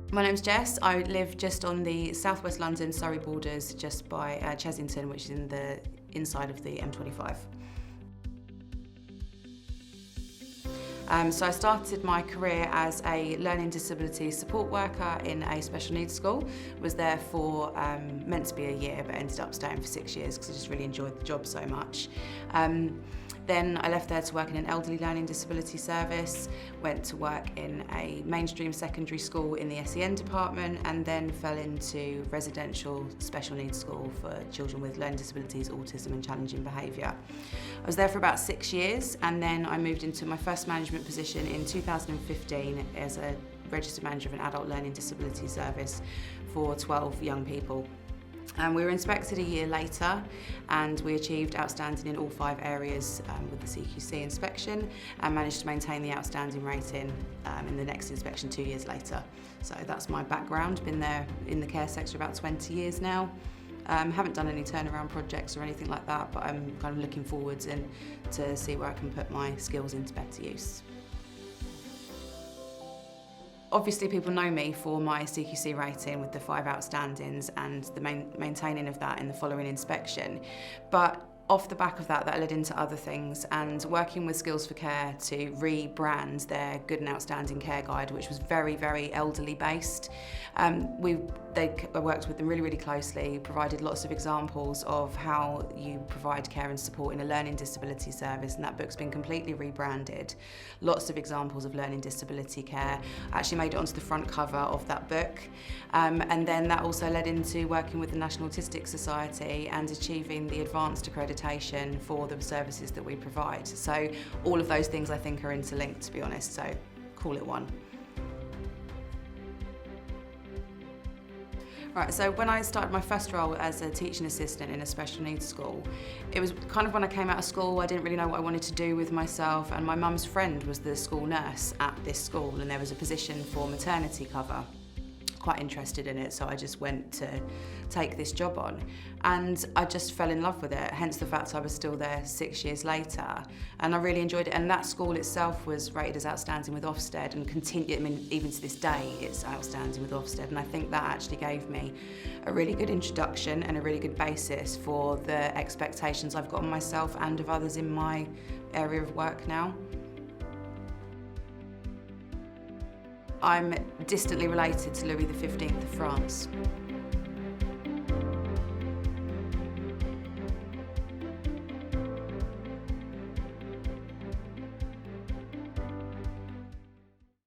My name's Jess. I live just on the southwest London, Surrey borders, just by Chesington, which is in the inside of the M25. So I started my career as a learning disability support worker in a special needs school. Was there for meant to be a year, but ended up staying for 6 years because I just really enjoyed the job so much. Then I left there to work in an elderly learning disability service, went to work in a mainstream secondary school in the SEN department, and then fell into residential special needs school for children with learning disabilities, autism and challenging behaviour. I was there for about 6 years, and then I moved into my first management position in 2015 as a registered manager of an adult learning disability service for 12 young people. We were inspected a year later and we achieved outstanding in all 5 areas with the CQC inspection and managed to maintain the outstanding rating in the next inspection 2 years later. So that's my background, been there in the care sector about 20 years now. Haven't done any turnaround projects or anything like that, but I'm kind of looking forwards to see where I can put my skills into better use. Obviously people know me for my CQC rating with the 5 outstandings and the maintaining of that in the following inspection, but off the back of that led into other things, and working with Skills for Care to rebrand their Good and Outstanding Care Guide, which was very, very elderly based. I worked with them really, really closely, provided lots of examples of how you provide care and support in a learning disability service, and that book's been completely rebranded. Lots of examples of learning disability care. I actually made it onto the front cover of that book, and then that also led into working with the National Autistic Society and achieving the advanced accreditation for the services that we provide. So all of those things I think are interlinked, to be honest, so call it one. Right, so when I started my first role as a teaching assistant in a special needs school, it was kind of when I came out of school, I didn't really know what I wanted to do with myself, and my mum's friend was the school nurse at this school and there was a position for maternity cover. Quite interested in it, so I just went to take this job on, and I just fell in love with it, hence the fact I was still there 6 years later, and I really enjoyed it. And that school itself was rated as outstanding with Ofsted and continued, I mean, even to this day it's outstanding with Ofsted, and I think that actually gave me a really good introduction and a really good basis for the expectations I've got on myself and of others in my area of work now. I'm distantly related to Louis XV of France.